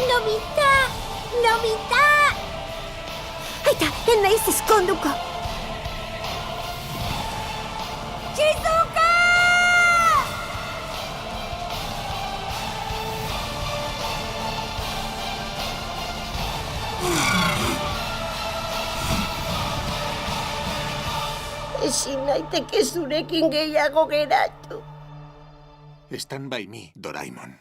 Nobita! Nobita! Aita, naiz ezkonduko! Shizuka! Ezin naiteke zurekin gehiago geratu. Stand by me, Doraemon.